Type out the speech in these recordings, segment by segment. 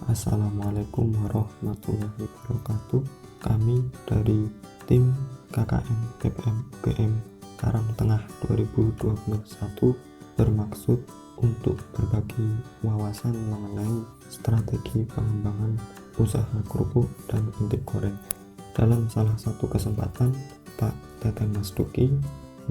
Assalamualaikum warahmatullahi wabarakatuh. Kami dari tim KKN PPM UGM Karangtengah 2021 bermaksud untuk berbagi wawasan mengenai strategi pengembangan usaha kerupuk dan intip goreng. Dalam salah satu kesempatan, Pak Teten Mas Duki,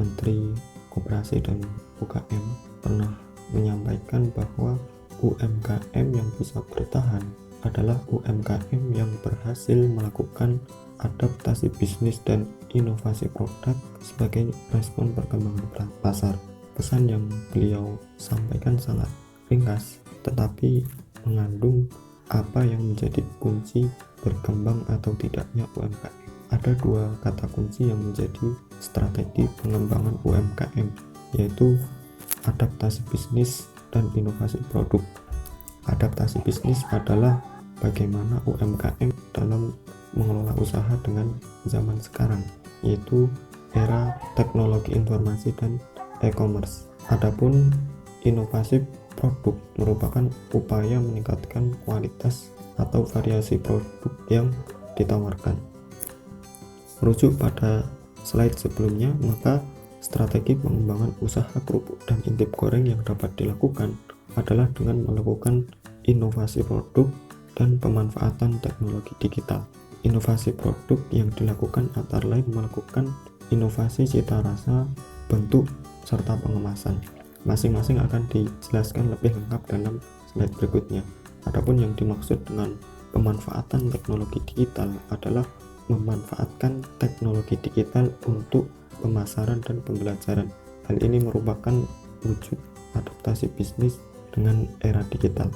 Menteri Koperasi dan UKM, pernah menyampaikan bahwa UMKM yang bisa bertahan adalah UMKM yang berhasil melakukan adaptasi bisnis dan inovasi produk sebagai respon perkembangan pasar. Pesan yang beliau sampaikan sangat ringkas, tetapi mengandung apa yang menjadi kunci berkembang atau tidaknya UMKM. Ada dua kata kunci yang menjadi strategi pengembangan UMKM, yaitu adaptasi bisnis dan inovasi produk. Adaptasi bisnis adalah bagaimana UMKM dalam mengelola usaha dengan zaman sekarang, yaitu era teknologi informasi dan e-commerce. Adapun inovasi produk merupakan upaya meningkatkan kualitas atau variasi produk yang ditawarkan. Merujuk pada slide sebelumnya, maka strategi pengembangan usaha kerupuk dan intip goreng yang dapat dilakukan adalah dengan melakukan inovasi produk dan pemanfaatan teknologi digital. Inovasi produk yang dilakukan antara lain melakukan inovasi cita rasa, bentuk, serta pengemasan. Masing-masing akan dijelaskan lebih lengkap dalam slide berikutnya. Adapun yang dimaksud dengan pemanfaatan teknologi digital adalah memanfaatkan teknologi digital untuk pemasaran dan pembelajaran. Hal ini merupakan wujud adaptasi bisnis dengan era digital.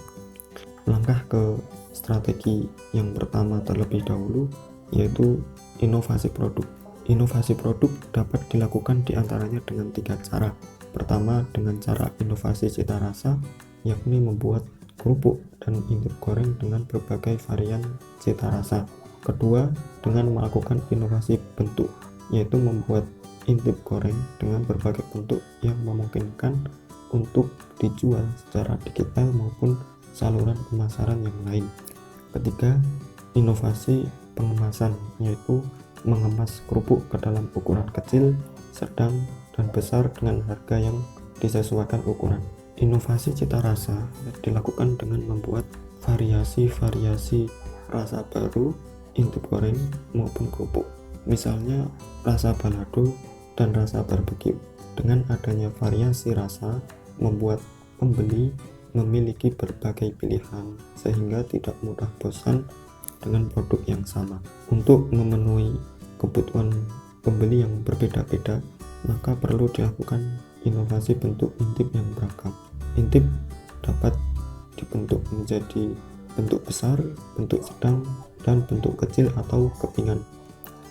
Langkah ke strategi yang pertama terlebih dahulu, yaitu inovasi produk. Inovasi produk dapat dilakukan diantaranya dengan 3 cara. Pertama, dengan cara inovasi cita rasa, yakni membuat kerupuk dan intip goreng dengan berbagai varian cita rasa. Kedua, dengan melakukan inovasi bentuk, yaitu membuat intip goreng dengan berbagai bentuk yang memungkinkan untuk dijual secara digital maupun saluran pemasaran yang lain. Ketiga, inovasi pengemasan, yaitu mengemas kerupuk ke dalam ukuran kecil, sedang, dan besar dengan harga yang disesuaikan ukuran. Inovasi cita rasa dilakukan dengan membuat variasi-variasi rasa baru intip goreng maupun kerupuk, misalnya rasa balado dan rasa barbecue. Dengan adanya variasi rasa, membuat pembeli memiliki berbagai pilihan sehingga tidak mudah bosan dengan produk yang sama. Untuk memenuhi kebutuhan pembeli yang berbeda-beda, maka perlu dilakukan inovasi bentuk intip yang beragam. Intip dapat dibentuk menjadi bentuk besar, bentuk sedang, dan bentuk kecil atau kepingan.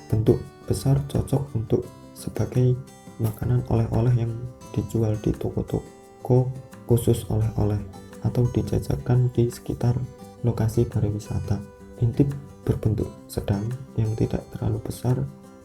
Bentuk besar cocok untuk sebagai makanan oleh-oleh yang dijual di toko-toko khusus oleh-oleh atau dijajakan di sekitar lokasi pariwisata. Intip berbentuk sedang yang tidak terlalu besar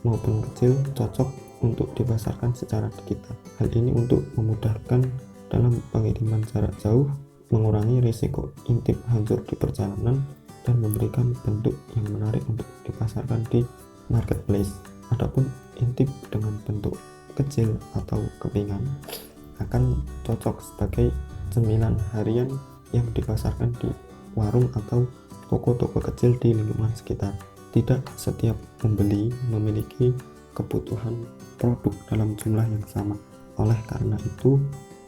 maupun kecil cocok untuk dipasarkan secara digital. Hal ini untuk memudahkan dalam pengiriman jarak jauh, mengurangi risiko intip hancur di perjalanan, dan memberikan bentuk yang menarik untuk dipasarkan di marketplace. Adapun intip dengan bentuk kecil atau kepingan akan cocok sebagai cemilan harian yang dipasarkan di warung atau toko-toko kecil di lingkungan sekitar. Tidak setiap pembeli memiliki kebutuhan produk dalam jumlah yang sama. Oleh karena itu,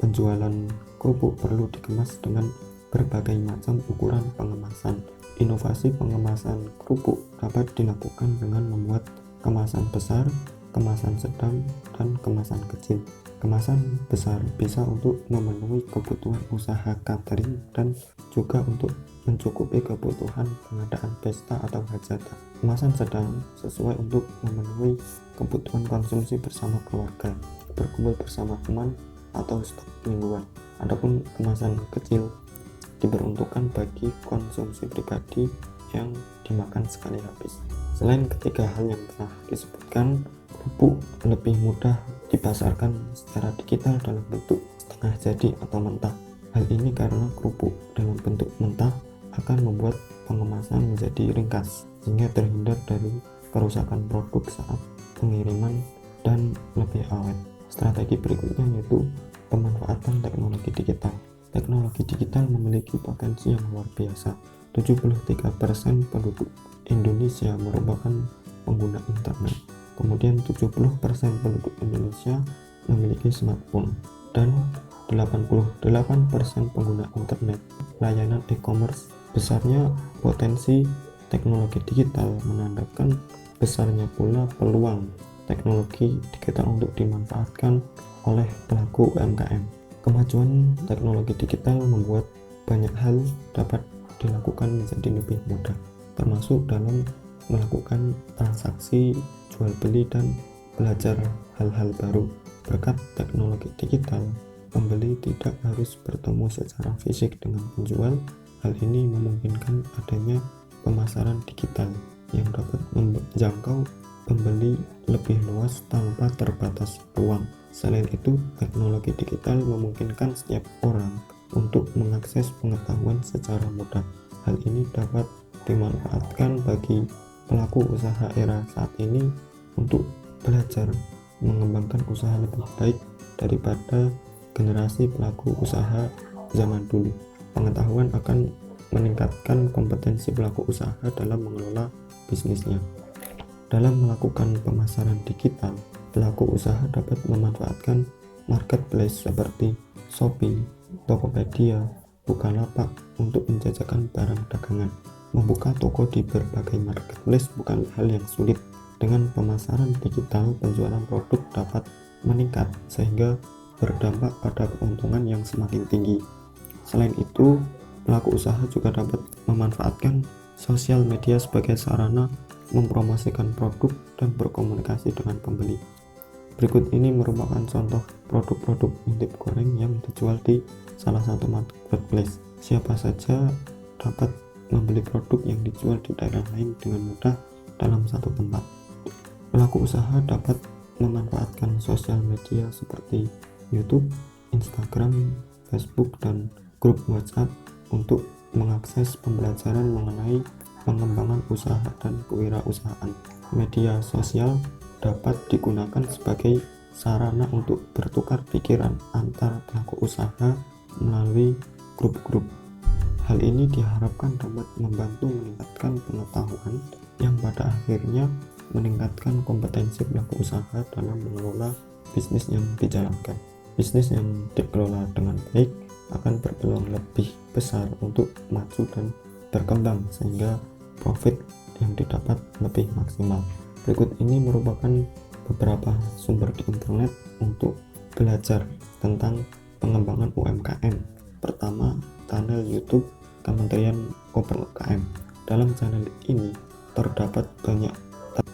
penjualan kerupuk perlu dikemas dengan berbagai macam ukuran pengemasan. Inovasi pengemasan kerupuk dapat dilakukan dengan membuat kemasan besar, kemasan sedang, dan kemasan kecil. Kemasan besar bisa untuk memenuhi kebutuhan usaha catering dan juga untuk mencukupi kebutuhan pengadaan pesta atau hajatan. Kemasan sedang sesuai untuk memenuhi kebutuhan konsumsi bersama keluarga, berkumpul bersama teman, atau stok mingguan. Adapun kemasan kecil diperuntukkan bagi konsumsi pribadi yang dimakan sekali habis. Selain ketiga hal yang telah disebutkan, kerupuk lebih mudah dipasarkan secara digital dalam bentuk setengah jadi atau mentah. Hal ini karena kerupuk dalam bentuk mentah akan membuat pengemasan menjadi ringkas sehingga terhindar dari kerusakan produk saat pengiriman dan lebih awet. Strategi berikutnya yaitu pemanfaatan teknologi digital. Teknologi digital memiliki potensi yang luar biasa. 73% penduduk Indonesia merupakan pengguna internet. Kemudian 70% penduduk Indonesia memiliki smartphone dan 88% pengguna internet. Layanan e-commerce. Besarnya potensi teknologi digital menandakan besarnya pula peluang teknologi digital untuk dimanfaatkan oleh pelaku UMKM. Kemajuan teknologi digital membuat banyak hal dapat dilakukan menjadi lebih mudah, termasuk dalam melakukan transaksi, jual beli, dan belajar hal-hal baru. Berkat teknologi digital, pembeli tidak harus bertemu secara fisik dengan penjual. Hal ini memungkinkan adanya pemasaran digital yang dapat menjangkau pembeli lebih luas tanpa terbatas ruang. Selain itu, teknologi digital memungkinkan setiap orang untuk mengakses pengetahuan secara mudah. Hal ini dapat dimanfaatkan bagi pelaku usaha era saat ini untuk belajar mengembangkan usaha lebih baik daripada generasi pelaku usaha zaman dulu. Pengetahuan akan meningkatkan kompetensi pelaku usaha dalam mengelola bisnisnya. Dalam melakukan pemasaran digital, pelaku usaha dapat memanfaatkan marketplace seperti Shopee, Tokopedia, Bukalapak untuk menjajakan barang dagangan. Membuka toko di berbagai marketplace bukan hal yang sulit. Dengan pemasaran digital, penjualan produk dapat meningkat sehingga berdampak pada keuntungan yang semakin tinggi. Selain itu, pelaku usaha juga dapat memanfaatkan sosial media sebagai sarana mempromosikan produk dan berkomunikasi dengan pembeli. Berikut ini merupakan contoh produk-produk intip goreng yang dijual di salah satu marketplace. Siapa saja dapat membeli produk yang dijual di daerah lain dengan mudah dalam satu tempat. Pelaku usaha dapat memanfaatkan sosial media seperti YouTube, Instagram, Facebook, dan grup WhatsApp untuk mengakses pembelajaran mengenai pengembangan usaha dan kewirausahaan. Media sosial dapat digunakan sebagai sarana untuk bertukar pikiran antar pelaku usaha melalui grup-grup. Hal ini diharapkan dapat membantu meningkatkan pengetahuan yang pada akhirnya meningkatkan kompetensi pelaku usaha dalam mengelola bisnis yang dijalankan. Bisnis yang dikelola dengan baik akan berpeluang lebih besar untuk maju dan berkembang sehingga profit yang didapat lebih maksimal. Berikut ini merupakan beberapa sumber di internet untuk belajar tentang pengembangan UMKM. Pertama, channel YouTube Kementerian UMKM. Dalam channel ini terdapat banyak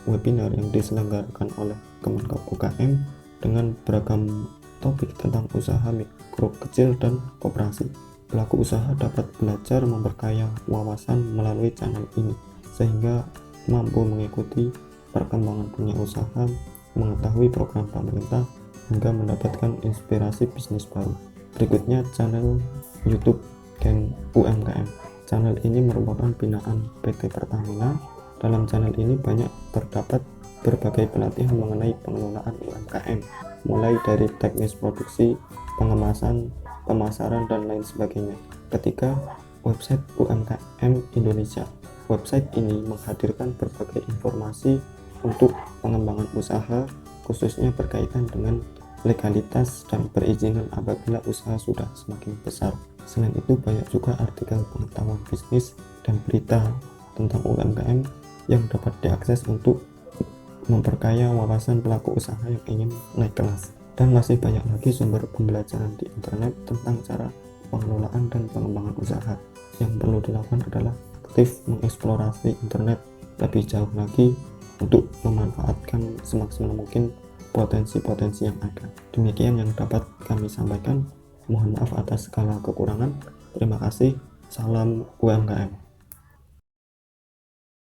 webinar yang diselenggarakan oleh Kemenkop UKM dengan beragam topik tentang usaha mikro kecil dan koperasi. Pelaku usaha dapat belajar memperkaya wawasan melalui channel ini sehingga mampu mengikuti perkembangan dunia usaha, mengetahui program pemerintah, hingga mendapatkan inspirasi bisnis baru. Berikutnya channel YouTube Ken UMKM. Channel ini merupakan binaan PT Pertamina. Dalam channel ini banyak terdapat berbagai pelatihan mengenai pengelolaan UMKM, mulai dari teknis produksi, pengemasan, pemasaran, dan lain sebagainya. Ketiga, website UMKM Indonesia. Website ini menghadirkan berbagai informasi untuk pengembangan usaha, khususnya berkaitan dengan legalitas dan perizinan apabila usaha sudah semakin besar. Selain itu, banyak juga artikel pengetahuan bisnis dan berita tentang UMKM yang dapat diakses untuk memperkaya wawasan pelaku usaha yang ingin naik kelas. Dan masih banyak lagi sumber pembelajaran di internet tentang cara pengelolaan dan pengembangan usaha. Yang perlu dilakukan adalah aktif mengeksplorasi internet lebih jauh lagi untuk memanfaatkan semaksimal mungkin potensi-potensi yang ada. Demikian yang dapat kami sampaikan. Mohon maaf atas segala kekurangan. Terima kasih. Salam UMKM.